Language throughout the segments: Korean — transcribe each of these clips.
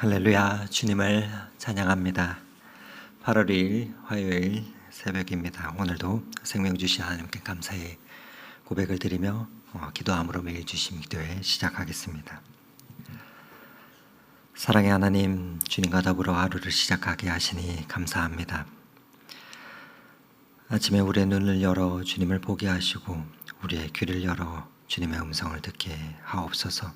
할렐루야, 주님을 찬양합니다. 8월 2일 화요일 새벽입니다. 오늘도 생명 주신 하나님께 감사의 고백을 드리며 기도함으로 매일 주신 기도회 시작하겠습니다. 사랑의 하나님, 주님과 더불어 하루를 시작하게 하시니 감사합니다. 아침에 우리의 눈을 열어 주님을 보게 하시고 우리의 귀를 열어 주님의 음성을 듣게 하옵소서.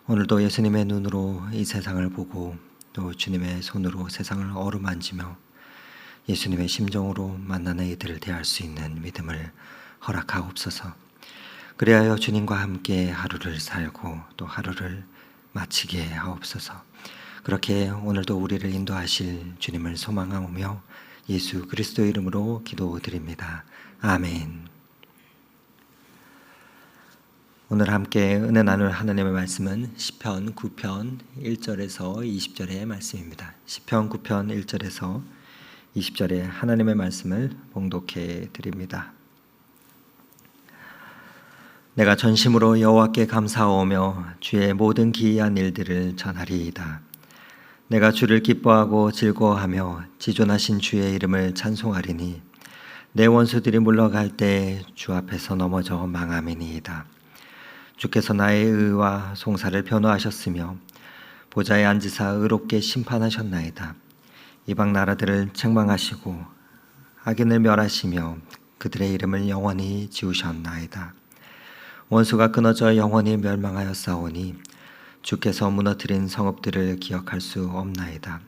오늘도 예수님의 눈으로 이 세상을 보고 또 주님의 손으로 세상을 어루만지며 예수님의 심정으로 만나는 이들을 대할 수 있는 믿음을 허락하옵소서. 그리하여 주님과 함께 하루를 살고 또 하루를 마치게 하옵소서. 그렇게 오늘도 우리를 인도하실 주님을 소망하며 예수 그리스도 이름으로 기도드립니다. 아멘. 오늘 함께 은혜 나눌 하나님의 말씀은 시편 9편 1절에서 20절의 말씀입니다. 시편 9편 1절에서 20절의 하나님의 말씀을 봉독해 드립니다. 내가 전심으로 여호와께 감사하오며 주의 모든 기이한 일들을 전하리이다. 내가 주를 기뻐하고 즐거워하며 지존하신 주의 이름을 찬송하리니 내 원수들이 물러갈 때 주 앞에서 넘어져 망함이니이다. 주께서 나의 의와 송사를 변호하셨으며 보좌에 앉으사 의롭게 심판하셨나이다. 이방 나라들을 책망하시고 악인을 멸하시며 그들의 이름을 영원히 지우셨나이다. 원수가 끊어져 영원히 멸망하였사오니 주께서 무너뜨린 성읍들을 기억할 수 없나이다.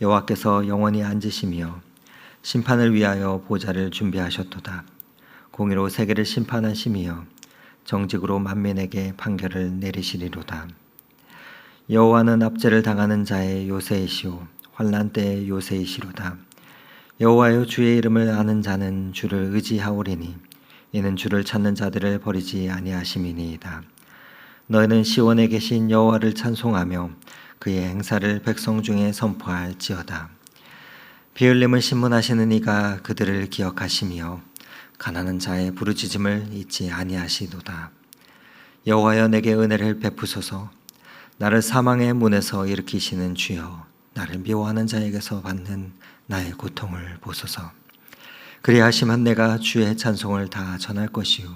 여호와께서 영원히 앉으시며 심판을 위하여 보좌를 준비하셨도다. 공의로 세계를 심판하심이여 정직으로 만민에게 판결을 내리시리로다. 여호와는 압제를 당하는 자의 요새이시오 환난 때의 요새이시로다. 여호와여, 주의 이름을 아는 자는 주를 의지하오리니 이는 주를 찾는 자들을 버리지 아니하심이니이다. 너희는 시온에 계신 여호와를 찬송하며 그의 행사를 백성 중에 선포할지어다. 비 흘림을 신문하시는 이가 그들을 기억하시며 가난한 자의 부르짖음을 잊지 아니하시도다. 여호와여, 내게 은혜를 베푸소서. 나를 사망의 문에서 일으키시는 주여, 나를 미워하는 자에게서 받는 나의 고통을 보소서. 그리하시면 내가 주의 찬송을 다 전할 것이요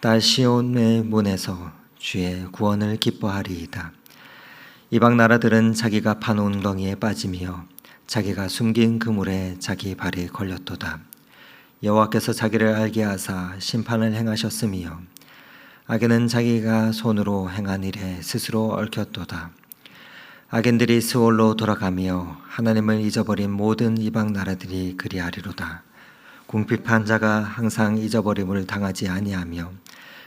딸 시온의 문에서 주의 구원을 기뻐하리이다. 이방 나라들은 자기가 판 웅덩이에 빠지며 자기가 숨긴 그물에 자기 발이 걸렸도다. 여호와께서 자기를 알게 하사 심판을 행하셨으며 악인은 자기가 손으로 행한 일에 스스로 얽혔도다. 악인들이 스올로 돌아가며 하나님을 잊어버린 모든 이방 나라들이 그리하리로다. 궁핍한 자가 항상 잊어버림을 당하지 아니하며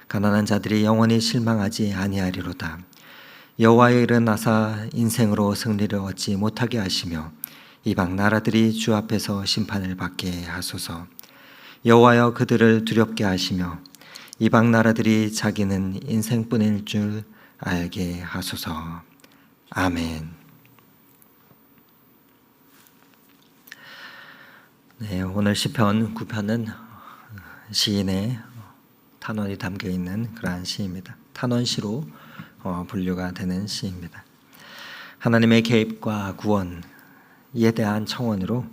가난한 자들이 영원히 실망하지 아니하리로다. 여호와의 일어나사 인생으로 승리를 얻지 못하게 하시며 이방 나라들이 주 앞에서 심판을 받게 하소서. 여호와여, 그들을 두렵게 하시며 이방 나라들이 자기는 인생뿐일 줄 알게 하소서. 아멘. 네, 오늘 시편 9편은 시인의 탄원이 담겨 있는 그러한 시입니다. 탄원시로 분류가 되는 시입니다. 하나님의 개입과 구원에 대한 청원으로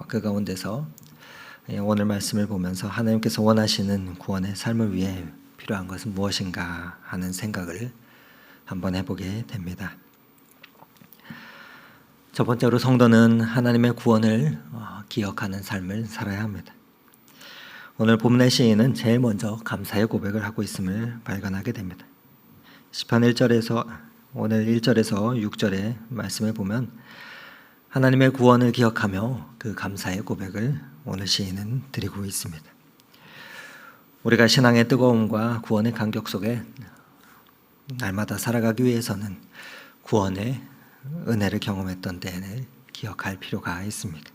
그 가운데서 오늘 말씀을 보면서 하나님께서 원하시는 구원의 삶을 위해 필요한 것은 무엇인가 하는 생각을 한번 해보게 됩니다. 첫 번째로 성도는 하나님의 구원을 기억하는 삶을 살아야 합니다. 오늘 본문의 시인은 제일 먼저 감사의 고백을 하고 있음을 발견하게 됩니다. 시편 1절에서 오늘 1절에서 6절의 말씀을 보면 하나님의 구원을 기억하며 그 감사의 고백을 오늘 시인은 드리고 있습니다. 우리가 신앙의 뜨거움과 구원의 감격 속에 날마다 살아가기 위해서는 구원의 은혜를 경험했던 때를 기억할 필요가 있습니다.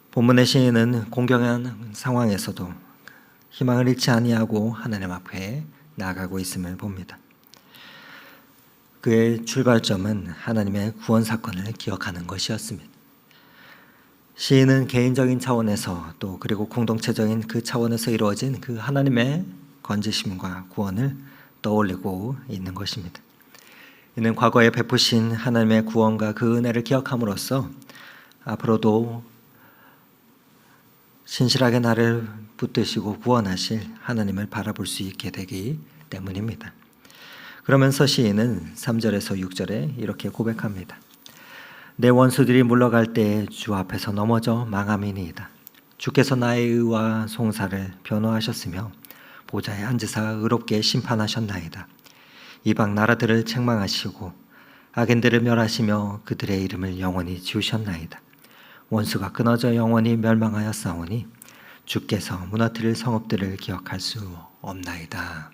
본문의 시인은 공경한 상황에서도 희망을 잃지 아니하고 하나님 앞에 나아가고 있음을 봅니다. 그의 출발점은 하나님의 구원 사건을 기억하는 것이었습니다. 시인은 개인적인 차원에서 또 그리고 공동체적인 그 차원에서 이루어진 그 하나님의 건지심과 구원을 떠올리고 있는 것입니다. 이는 과거에 베푸신 하나님의 구원과 그 은혜를 기억함으로써 앞으로도 신실하게 나를 붙드시고 구원하실 하나님을 바라볼 수 있게 되기 때문입니다. 그러면서 시인은 3절에서 6절에 이렇게 고백합니다. 내 원수들이 물러갈 때 주 앞에서 넘어져 망함이니이다. 주께서 나의 의와 송사를 변호하셨으며 보좌에 앉으사 의롭게 심판하셨나이다. 이방 나라들을 책망하시고 악인들을 멸하시며 그들의 이름을 영원히 지우셨나이다. 원수가 끊어져 영원히 멸망하였사오니 주께서 무너뜨릴 성읍들을 기억할 수 없나이다.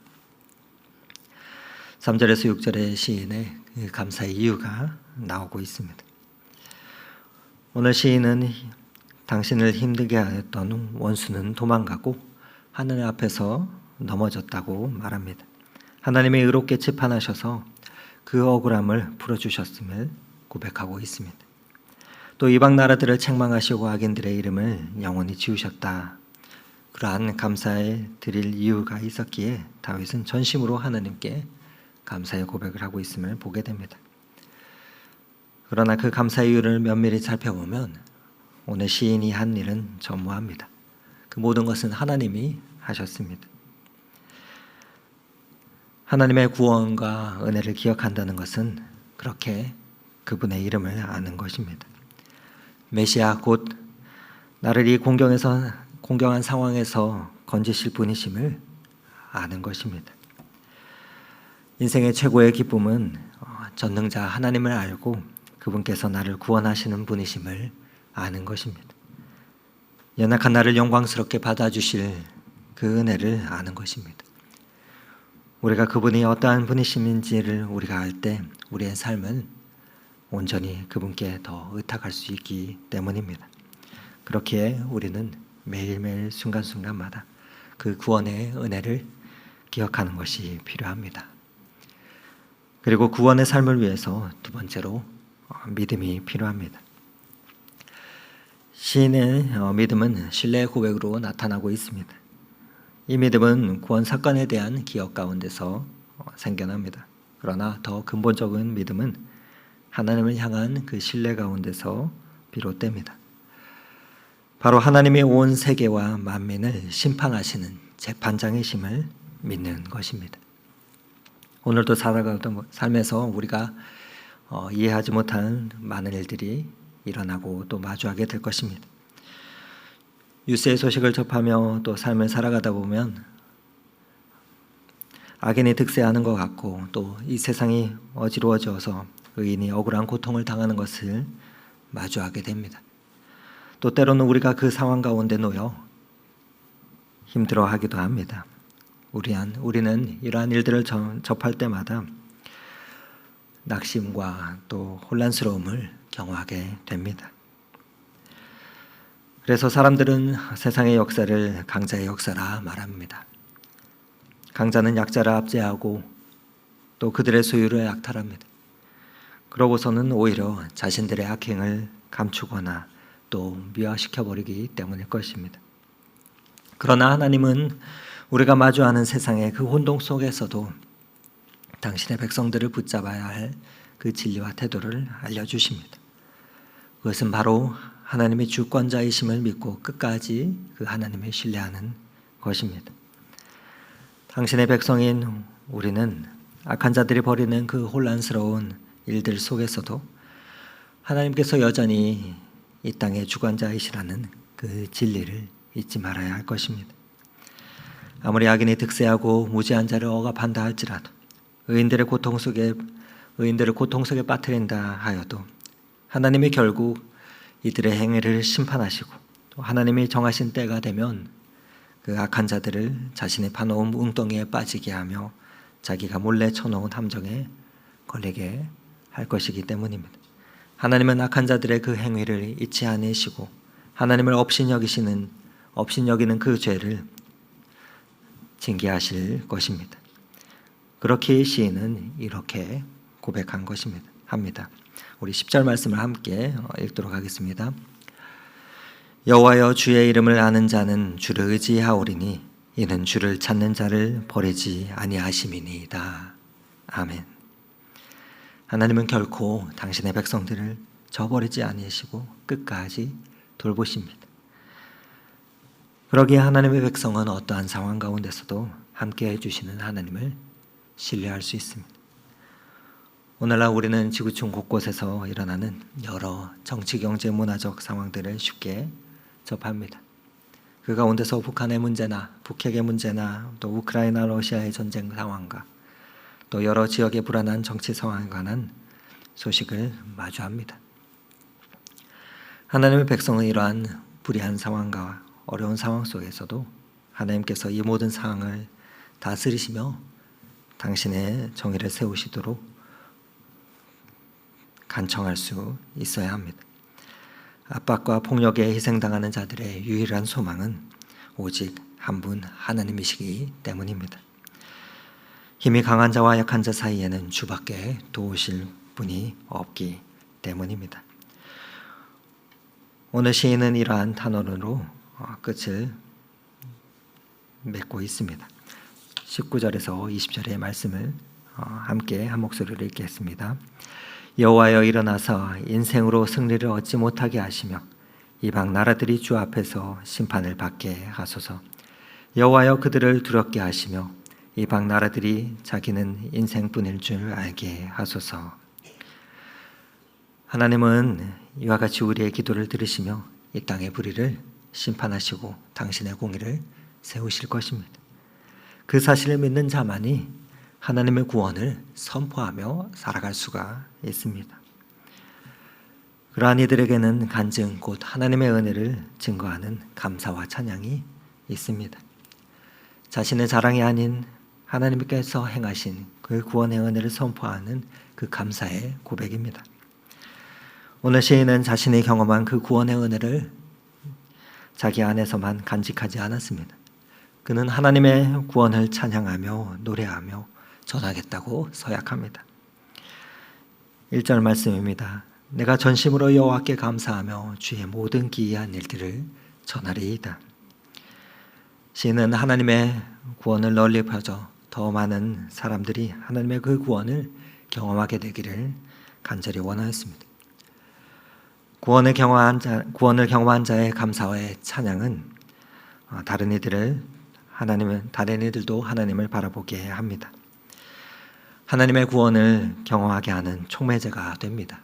3절에서 6절의 시인의 감사의 이유가 나오고 있습니다. 오늘 시인은 당신을 힘들게 하였던 원수는 도망가고 하늘 앞에서 넘어졌다고 말합니다. 하나님이 의롭게 재판하셔서 그 억울함을 풀어주셨음을 고백하고 있습니다. 또 이방 나라들을 책망하시고 악인들의 이름을 영원히 지우셨다. 그러한 감사에 드릴 이유가 있었기에 다윗은 전심으로 하나님께 감사의 고백을 하고 있음을 보게 됩니다. 그러나 그 감사의 이유를 면밀히 살펴보면 오늘 시인이 한 일은 전무합니다. 그 모든 것은 하나님이 하셨습니다. 하나님의 구원과 은혜를 기억한다는 것은 그렇게 그분의 이름을 아는 것입니다. 메시아 곧 나를 이 공경한 상황에서 건지실 분이심을 아는 것입니다. 인생의 최고의 기쁨은 전능자 하나님을 알고 그분께서 나를 구원하시는 분이심을 아는 것입니다. 연약한 나를 영광스럽게 받아주실 그 은혜를 아는 것입니다. 우리가 그분이 어떠한 분이심인지를 우리가 알 때 우리의 삶은 온전히 그분께 더 의탁할 수 있기 때문입니다. 그렇기에 우리는 매일매일 순간순간마다 그 구원의 은혜를 기억하는 것이 필요합니다. 그리고 구원의 삶을 위해서 두 번째로 믿음이 필요합니다. 시인의 믿음은 신뢰의 고백으로 나타나고 있습니다. 이 믿음은 구원 사건에 대한 기억 가운데서 생겨납니다. 그러나 더 근본적인 믿음은 하나님을 향한 그 신뢰 가운데서 비롯됩니다. 바로 하나님이 온 세계와 만민을 심판하시는 재판장이심을 믿는 것입니다. 오늘도 살아가던 삶에서 우리가 이해하지 못하는 많은 일들이 일어나고 또 마주하게 될 것입니다. 뉴스의 소식을 접하며 또 삶을 살아가다 보면 악인이 득세하는 것 같고 또 이 세상이 어지러워져서 의인이 억울한 고통을 당하는 것을 마주하게 됩니다. 또 때로는 우리가 그 상황 가운데 놓여 힘들어하기도 합니다. 우리는 이러한 일들을 접할 때마다 낙심과 또 혼란스러움을 경험하게 됩니다. 그래서 사람들은 세상의 역사를 강자의 역사라 말합니다. 강자는 약자를 압제하고 또 그들의 소유를 약탈합니다. 그러고서는 오히려 자신들의 악행을 감추거나 또 미화시켜버리기 때문일 것입니다. 그러나 하나님은 우리가 마주하는 세상의 그 혼동 속에서도 당신의 백성들을 붙잡아야 할 그 진리와 태도를 알려주십니다. 그것은 바로 하나님의 주권자이심을 믿고 끝까지 그 하나님을 신뢰하는 것입니다. 당신의 백성인 우리는 악한 자들이 벌이는 그 혼란스러운 일들 속에서도 하나님께서 여전히 이 땅의 주권자이시라는 그 진리를 잊지 말아야 할 것입니다. 아무리 악인이 득세하고 무지한 자를 억압한다 할지라도 의인들을 고통 속에 빠뜨린다 하여도 하나님이 결국 이들의 행위를 심판하시고 또 하나님이 정하신 때가 되면 그 악한 자들을 자신의 파놓은 웅덩이에 빠지게 하며 자기가 몰래 쳐놓은 함정에 걸리게 할 것이기 때문입니다. 하나님은 악한 자들의 그 행위를 잊지 않으시고 하나님을 업신여기는 그 죄를 징계하실 것입니다. 그렇게 시인은 이렇게 고백한 것입니다. 합니다. 우리 10절 말씀을 함께 읽도록 하겠습니다. 여호와여 주의 이름을 아는 자는 주를 의지하오리니 이는 주를 찾는 자를 버리지 아니하심이니이다. 아멘. 하나님은 결코 당신의 백성들을 저버리지 아니하시고 끝까지 돌보십니다. 그러기에 하나님의 백성은 어떠한 상황 가운데서도 함께 해주시는 하나님을 신뢰할 수 있습니다. 오늘날 우리는 지구촌 곳곳에서 일어나는 여러 정치, 경제, 문화적 상황들을 쉽게 접합니다. 그 가운데서 북한의 문제나 북핵의 문제나 또 우크라이나 러시아의 전쟁 상황과 또 여러 지역의 불안한 정치 상황에 관한 소식을 마주합니다. 하나님의 백성은 이러한 불의한 상황과 어려운 상황 속에서도 하나님께서 이 모든 상황을 다스리시며 당신의 정의를 세우시도록 간청할 수 있어야 합니다. 압박과 폭력에 희생당하는 자들의 유일한 소망은 오직 한 분 하나님이시기 때문입니다. 힘이 강한 자와 약한 자 사이에는 주밖에 도우실 분이 없기 때문입니다. 오늘 시인은 이러한 단언으로 끝을 맺고 있습니다. 19절에서 20절의 말씀을 함께 한 목소리로 읽겠습니다. 여호와여 일어나서 인생으로 승리를 얻지 못하게 하시며 이방 나라들이 주 앞에서 심판을 받게 하소서. 여호와여 그들을 두렵게 하시며 이방 나라들이 자기는 인생뿐일 줄 알게 하소서. 하나님은 이와 같이 우리의 기도를 들으시며 이 땅의 불의를 심판하시고 당신의 공의를 세우실 것입니다. 그 사실을 믿는 자만이 하나님의 구원을 선포하며 살아갈 수가 있습니다. 그러한 이들에게는 간증 곧 하나님의 은혜를 증거하는 감사와 찬양이 있습니다. 자신의 자랑이 아닌 하나님께서 행하신 그 구원의 은혜를 선포하는 그 감사의 고백입니다. 오늘 시인은 자신이 경험한 그 구원의 은혜를 자기 안에서만 간직하지 않았습니다. 그는 하나님의 구원을 찬양하며 노래하며 전하겠다고 서약합니다. 1절 말씀입니다. 내가 전심으로 여호와께 감사하며 주의 모든 기이한 일들을 전하리이다. 시인은 하나님의 구원을 널리 펴져 더 많은 사람들이 하나님의 그 구원을 경험하게 되기를 간절히 원하였습니다. 구원을 경험한 자의 감사와의 찬양은 다른 이들도 하나님을 바라보게 합니다. 하나님의 구원을 경험하게 하는 촉매제가 됩니다.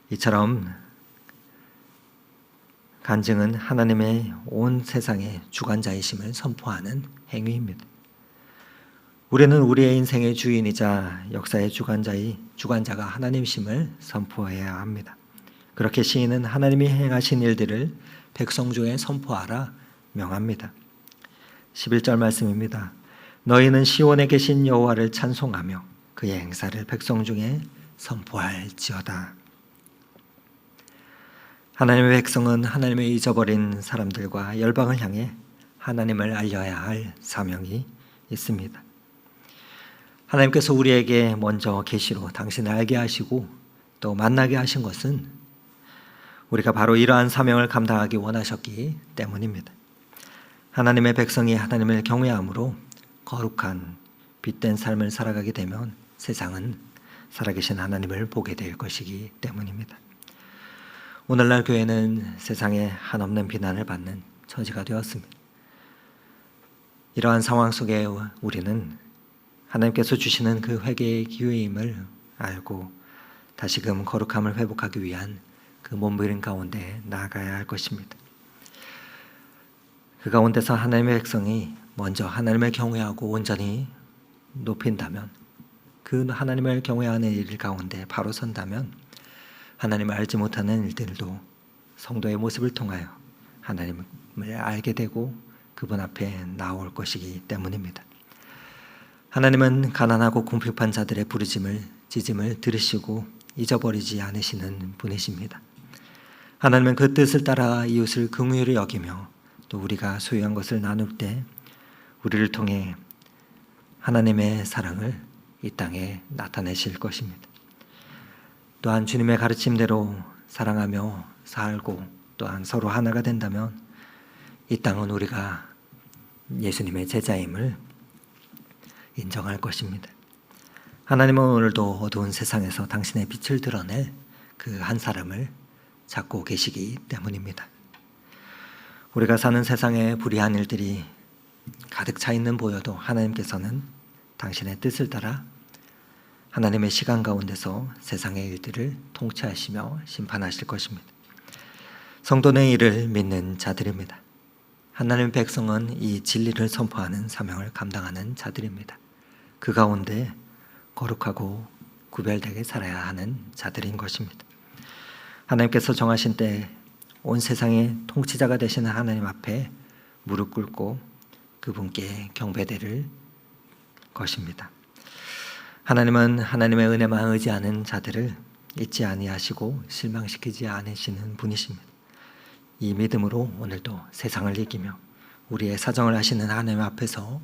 이처럼 간증은 하나님의 온 세상의 주관자이심을 선포하는 행위입니다. 우리는 우리의 인생의 주인이자 역사의 주관자가 하나님이심을 선포해야 합니다. 그렇게 시인은 하나님이 행하신 일들을 백성 중에 선포하라 명합니다. 11절 말씀입니다. 너희는 시온에 계신 여호와를 찬송하며 그의 행사를 백성 중에 선포할지어다. 하나님의 백성은 하나님의 잊어버린 사람들과 열방을 향해 하나님을 알려야 할 사명이 있습니다. 하나님께서 우리에게 먼저 계시로 당신을 알게 하시고 또 만나게 하신 것은 우리가 바로 이러한 사명을 감당하기 원하셨기 때문입니다. 하나님의 백성이 하나님을 경외함으로 거룩한 빛된 삶을 살아가게 되면 세상은 살아계신 하나님을 보게 될 것이기 때문입니다. 오늘날 교회는 세상에 한없는 비난을 받는 처지가 되었습니다. 이러한 상황 속에 우리는 하나님께서 주시는 그 회개의 기회임을 알고 다시금 거룩함을 회복하기 위한 그 몸부림 가운데 나아가야 할 것입니다. 그 가운데서 하나님의 백성이 먼저 하나님을 경외하고 온전히 높인다면, 그 하나님을 경외하는 일 가운데 바로 선다면 하나님을 알지 못하는 일들도 성도의 모습을 통하여 하나님을 알게 되고 그분 앞에 나올 것이기 때문입니다. 하나님은 가난하고 궁핍한 자들의 부르짖음을 들으시고 잊어버리지 않으시는 분이십니다. 하나님은 그 뜻을 따라 이웃을 긍휼히 여기며 또 우리가 소유한 것을 나눌 때 우리를 통해 하나님의 사랑을 이 땅에 나타내실 것입니다. 또한 주님의 가르침대로 사랑하며 살고 또한 서로 하나가 된다면 이 땅은 우리가 예수님의 제자임을 인정할 것입니다. 하나님은 오늘도 어두운 세상에서 당신의 빛을 드러낼 그 한 사람을 찾고 계시기 때문입니다. 우리가 사는 세상에 불의한 일들이 가득 차 있는 보여도 하나님께서는 당신의 뜻을 따라 하나님의 시간 가운데서 세상의 일들을 통치하시며 심판하실 것입니다. 성도는 이를 믿는 자들입니다. 하나님의 백성은 이 진리를 선포하는 사명을 감당하는 자들입니다. 그 가운데 거룩하고 구별되게 살아야 하는 자들인 것입니다. 하나님께서 정하신 때 온 세상의 통치자가 되시는 하나님 앞에 무릎 꿇고 그분께 경배드릴 것입니다. 하나님은 하나님의 은혜만 의지하는 자들을 잊지 아니하시고 실망시키지 않으시는 분이십니다. 이 믿음으로 오늘도 세상을 이기며 우리의 사정을 아시는 하나님 앞에서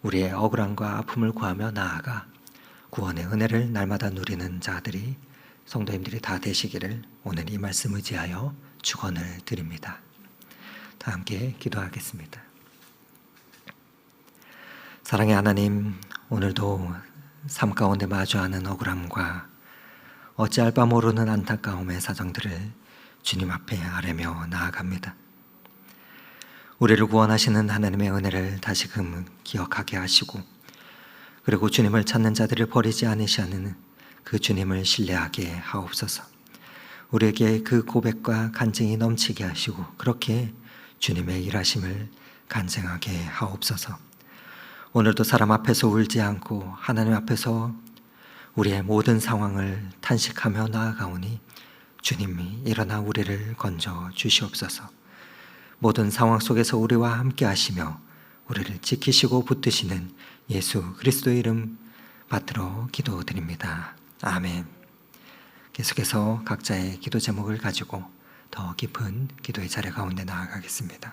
우리의 억울함과 아픔을 구하며 나아가 구원의 은혜를 날마다 누리는 자들이 성도님들이 다 되시기를 오늘 이 말씀 의지하여 축원을 드립니다. 다 함께 기도하겠습니다. 사랑의 하나님, 오늘도 삶 가운데 마주하는 억울함과 어찌할 바 모르는 안타까움의 사정들을 주님 앞에 아뢰며 나아갑니다. 우리를 구원하시는 하나님의 은혜를 다시금 기억하게 하시고 그리고 주님을 찾는 자들을 버리지 않으시는 그 주님을 신뢰하게 하옵소서. 우리에게 그 고백과 간증이 넘치게 하시고 그렇게 주님의 일하심을 간증하게 하옵소서. 오늘도 사람 앞에서 울지 않고 하나님 앞에서 우리의 모든 상황을 탄식하며 나아가오니 주님이 일어나 우리를 건져 주시옵소서. 모든 상황 속에서 우리와 함께 하시며 우리를 지키시고 붙드시는 예수 그리스도의 이름 받들어 기도드립니다. 아멘. 계속해서 각자의 기도 제목을 가지고 더 깊은 기도의 자리 가운데 나아가겠습니다.